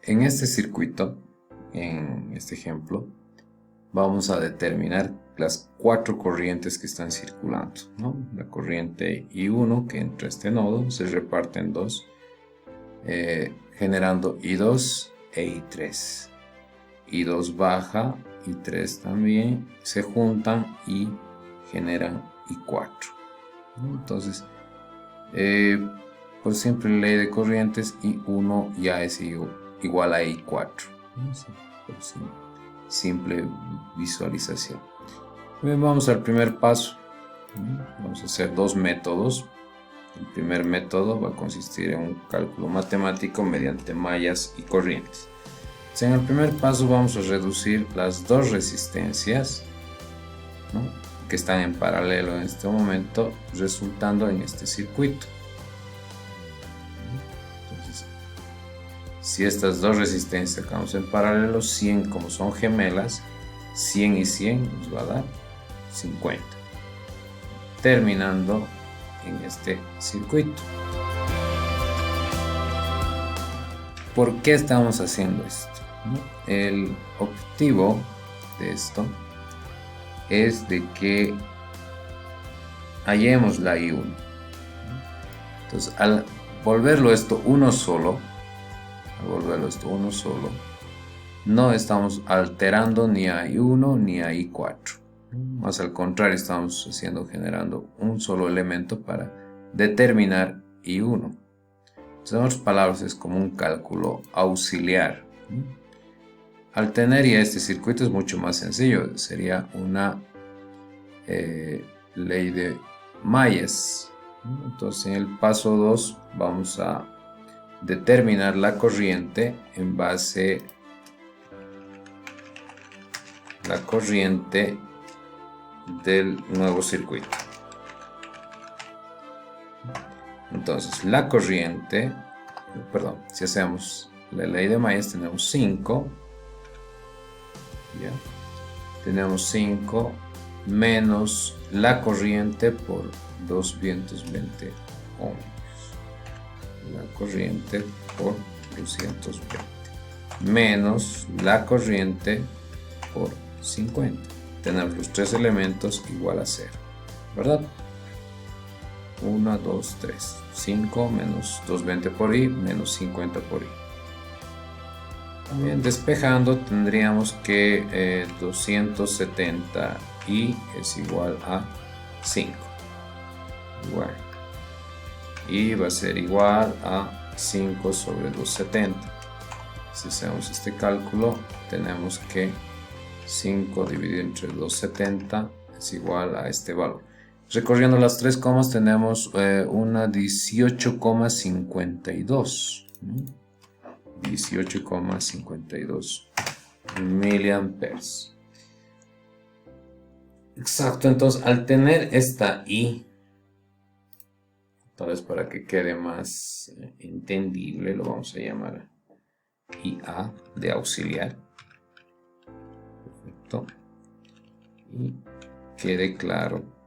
En este circuito, en este ejemplo, vamos a determinar las 4 corrientes que están circulando, ¿no? La corriente I1 que entra a este nodo se reparte en 2, generando I2 e I3. I2 baja, I3 también, se juntan y generan I4. Entonces, por simple ley de corrientes, I1 ya es igual a I4. Por simple visualización. Bien, vamos al primer paso. Vamos a hacer 2 métodos. El primer método va a consistir en un cálculo matemático mediante mallas y corrientes. Entonces, en el primer paso vamos a reducir las 2 resistencias, ¿no?, que están en paralelo en este momento, resultando en este circuito. Entonces, si estas 2 resistencias sacamos en paralelo, 100 como son gemelas, 100 y 100 nos va a dar 50, terminando en este circuito. ¿Por qué estamos haciendo esto? El objetivo de esto es de que hallemos la I1. Entonces, al volverlo esto uno solo, no estamos alterando ni a I1 ni a I4. Más al contrario, estamos generando un solo elemento para determinar I1. Entonces, en otras palabras, es como un cálculo auxiliar. Al tener ya este circuito es mucho más sencillo. Sería una ley de mallas. Entonces, en el paso 2 vamos a determinar la corriente en base a la corriente del nuevo circuito. Entonces, la corriente, si hacemos la ley de mallas, tenemos 5, ¿ya? Tenemos 5 menos la corriente por 220 ohmios. La corriente por 220 menos la corriente por 50. Tenemos los 3 elementos igual a 0, ¿verdad? 1, 2, 3. 5 menos 220 por I menos 50 por I. También despejando tendríamos que 270 I es igual a 5. Igual. Y va a ser igual a 5 sobre 270. Si hacemos este cálculo, tenemos que 5 dividido entre 270 es igual a este valor. Recorriendo las 3 comas tenemos una 18,52. 18,52 miliamperes. Exacto, entonces al tener esta I, tal vez para que quede más entendible, lo vamos a llamar IA de auxiliar. Perfecto. Y quede claro.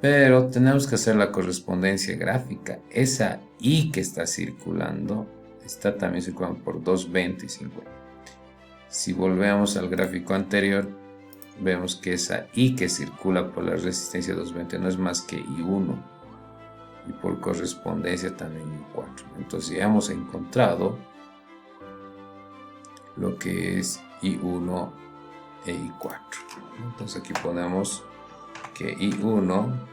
Pero tenemos que hacer la correspondencia gráfica. Esa I que está circulando, está también circulando por 220 y 50. Si volvemos al gráfico anterior, vemos que esa I que circula por la resistencia 220 no es más que I1. Y por correspondencia también I4. Entonces ya hemos encontrado lo que es I1 e I4. Entonces aquí ponemos que I1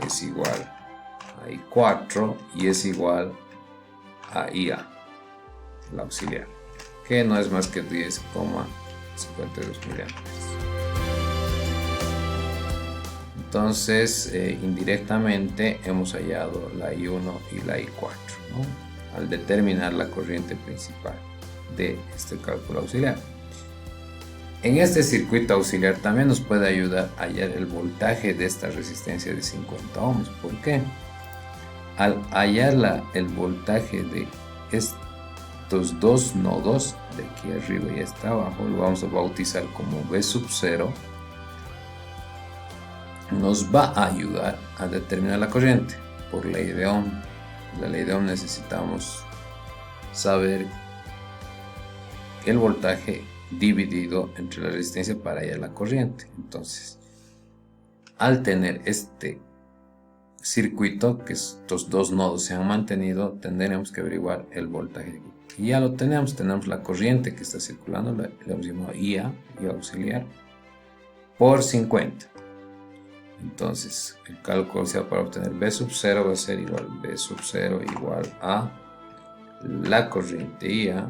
es igual a I4 y es igual a IA, la auxiliar, que no es más que 10,52 miliamperes. Entonces, indirectamente hemos hallado la I1 y la I4, ¿no?, al determinar la corriente principal de este cálculo auxiliar. En este circuito auxiliar también nos puede ayudar a hallar el voltaje de esta resistencia de 50 ohms. ¿Por qué? Al hallar el voltaje de estos 2 nodos, de aquí arriba y hasta abajo, lo vamos a bautizar como V sub 0, nos va a ayudar a determinar la corriente por ley de Ohm. La ley de Ohm necesitamos saber el voltaje dividido entre la resistencia para hallar la corriente. Entonces, al tener este circuito, que estos dos nodos se han mantenido, tendremos que averiguar el voltaje. Y ya lo tenemos la corriente que está circulando, le hemos llamado IA, IA auxiliar, por 50. Entonces, el cálculo sea para obtener B sub 0 va a ser igual B sub 0 igual a la corriente IA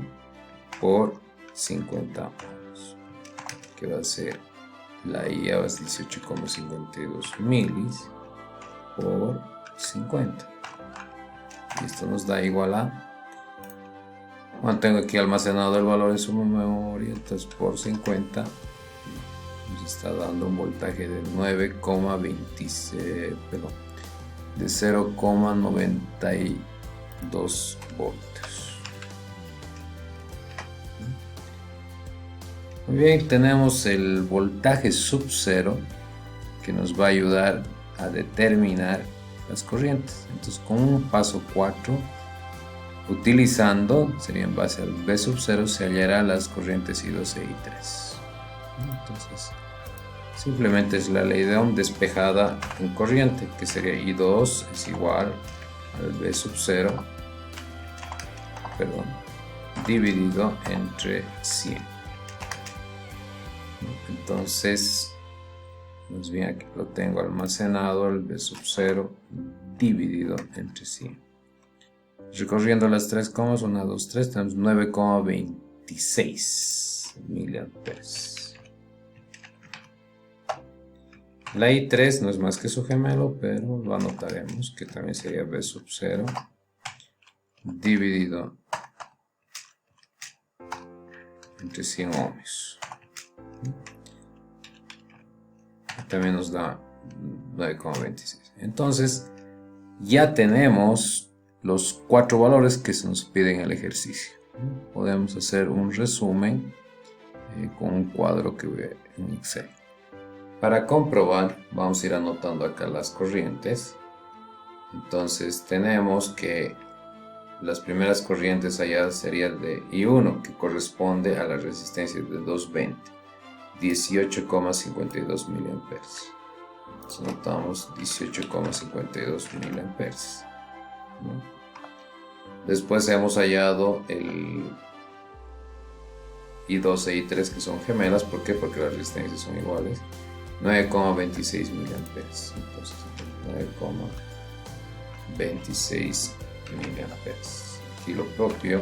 por 50 ohms, que va a ser la IA va a ser 18,52 milis por 50. Y esto nos da igual a, bueno, tengo aquí almacenado el valor en su memoria, entonces por 50 nos está dando un voltaje de 9,26, perdón, de 0,92 voltios. Muy bien, tenemos el voltaje sub 0 que nos va a ayudar a determinar las corrientes. Entonces, con un paso 4, utilizando, sería en base al B sub 0, se hallará las corrientes I2 e I3. Entonces, simplemente es la ley de Ohm despejada en corriente, que sería I2 es igual al B sub 0, perdón, dividido entre 100. Entonces, pues bien, aquí lo tengo almacenado, el B sub 0 dividido entre 100. Recorriendo las tres comas, 1, 2, 3, tenemos 9,26 miliamperes. La I3 no es más que su gemelo, pero lo anotaremos, que también sería B sub 0 dividido entre 100 ohms. También nos da 9,26. Entonces, ya tenemos los 4 valores que se nos piden en el ejercicio. Podemos hacer un resumen con un cuadro que voy en Excel. Para comprobar, vamos a ir anotando acá las corrientes. Entonces, tenemos que las primeras corrientes allá serían de I1, que corresponde a la resistencia de 220, 18,52 miliamperes. Entonces, anotamos 18,52 miliamperes. Después hemos hallado el I2 e I3, que son gemelas. ¿Por qué? Porque las resistencias son iguales. 9,26 miliamperes. Entonces, 9,26 miliamperes. Aquí lo propio.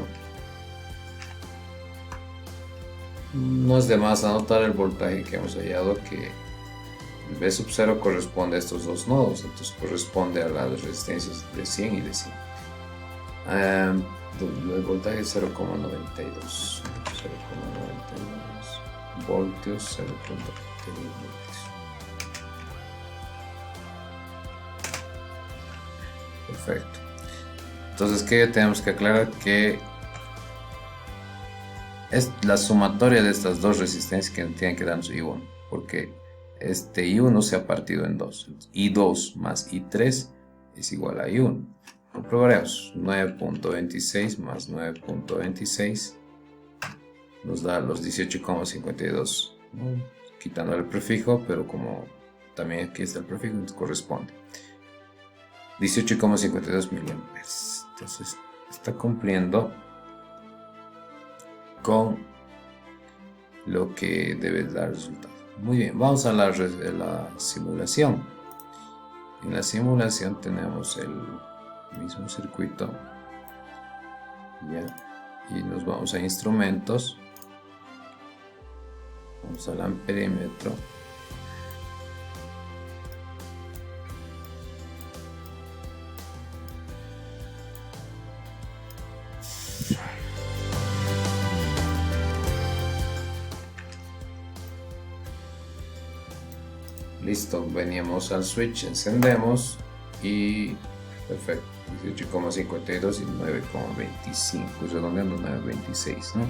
No es de más anotar el voltaje que hemos hallado, que el B sub 0 corresponde a estos dos nodos, entonces corresponde a las resistencias de 100 y de 100. El voltaje es 0,92 voltios, 0,92 voltios. Perfecto. Entonces, ¿qué tenemos que aclarar? Que es la sumatoria de estas dos resistencias que tienen que darnos I1, porque este I1 se ha partido en dos. I2 más I3 es igual a I1. Comprobaremos. 9,26 más 9,26 nos da los 18,52, ¿no? Quitando el prefijo, pero como también aquí está el prefijo, entonces corresponde 18,52 miliamperes. Entonces está cumpliendo con lo que debe dar resultado. Muy bien, vamos a la simulación. En la simulación tenemos el mismo circuito, ¿ya? Y nos vamos a instrumentos, vamos al amperímetro, listo, veníamos al switch, encendemos y perfecto, 18,52 y 9,25, redondeando 9,26, ¿no?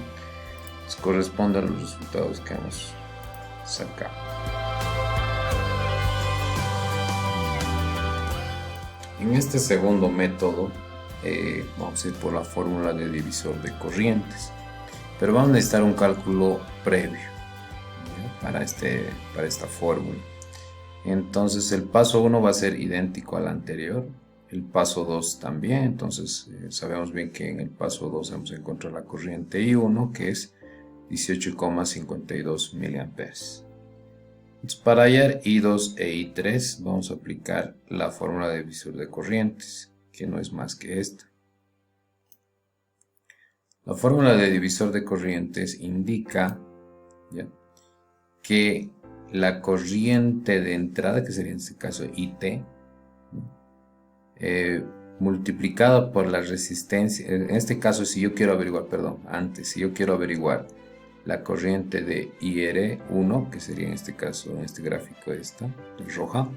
Pues corresponde a los resultados que hemos sacado. En este segundo método vamos a ir por la fórmula de divisor de corrientes, pero vamos a necesitar un cálculo previo, ¿ya? Para esta fórmula. Entonces el paso 1 va a ser idéntico al anterior, el paso 2 también. Entonces sabemos bien que en el paso 2 vamos a encontrar la corriente I1, que es 18,52 miliamperes. Entonces, para hallar I2 e I3 vamos a aplicar la fórmula de divisor de corrientes, que no es más que esta. La fórmula de divisor de corrientes indica, ¿ya?, que la corriente de entrada, que sería en este caso IT, multiplicada por la resistencia, en este caso si yo quiero averiguar, si yo quiero averiguar la corriente de IR1, que sería en este caso, en este gráfico esta, roja,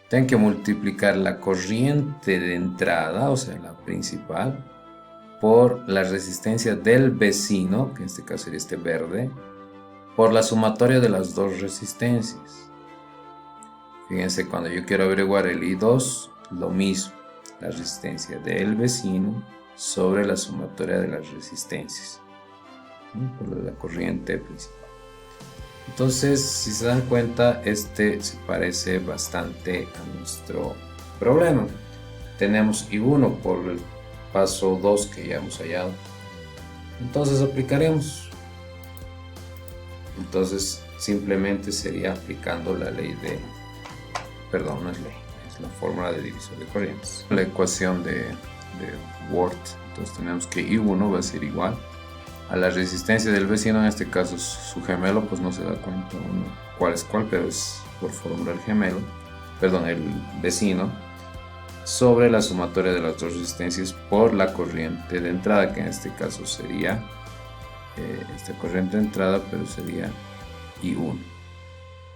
tengo que multiplicar la corriente de entrada, o sea la principal, por la resistencia del vecino, que en este caso sería este verde, por la sumatoria de las dos resistencias. Fíjense, cuando yo quiero averiguar el I2, lo mismo, la resistencia del vecino sobre la sumatoria de las resistencias, ¿no?, por la corriente principal. Entonces, si se dan cuenta, se parece bastante a nuestro problema. Tenemos I1 por el paso 2 que ya hemos hallado. Entonces aplicaremos. Entonces simplemente sería aplicando la ley de... Perdón, no es ley, es la fórmula de divisor de corrientes. La ecuación de Word. Entonces tenemos que I1 va a ser igual a la resistencia del vecino, en este caso su gemelo, pues no se da cuenta uno cuál es cuál, pero es por fórmula el gemelo, perdón, el vecino, sobre la sumatoria de las dos resistencias por la corriente de entrada, que en este caso sería esta corriente de entrada, pero sería I1,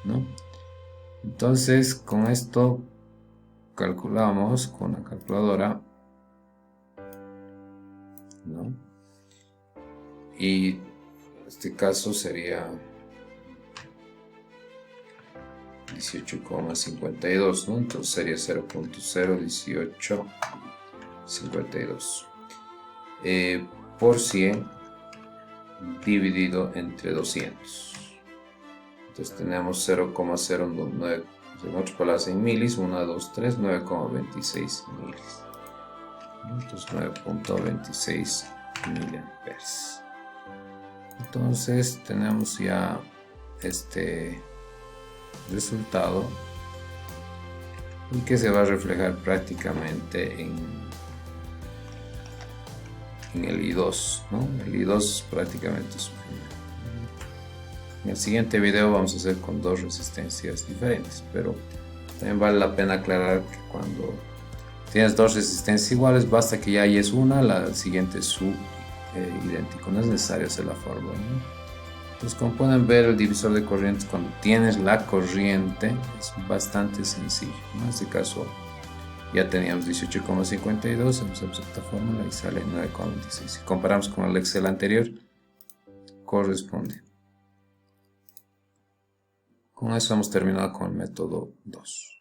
¿no? Entonces con esto calculamos con la calculadora, ¿no? Y en este caso sería 18,52, ¿no? Entonces sería 0.01852 por 100 dividido entre 200. Entonces tenemos 0,009, en otras palabras en milis, 1, 2, 3, 9,26 milis. Entonces 9.26 miliamperes. Entonces tenemos ya este resultado, y que se va a reflejar prácticamente en el I2, ¿no? El I2 prácticamente es un gemelo. En el siguiente video vamos a hacer con dos resistencias diferentes, pero también vale la pena aclarar que cuando tienes dos resistencias iguales, basta que ya halles una, la siguiente es su idéntico, no es necesario hacer la fórmula, ¿no? Pues como pueden ver, el divisor de corrientes, cuando tienes la corriente, es bastante sencillo, ¿no? En este caso ya teníamos 18,52, hemos hecho esta fórmula y sale 9,26. Si comparamos con el Excel anterior, corresponde. Con eso hemos terminado con el método 2.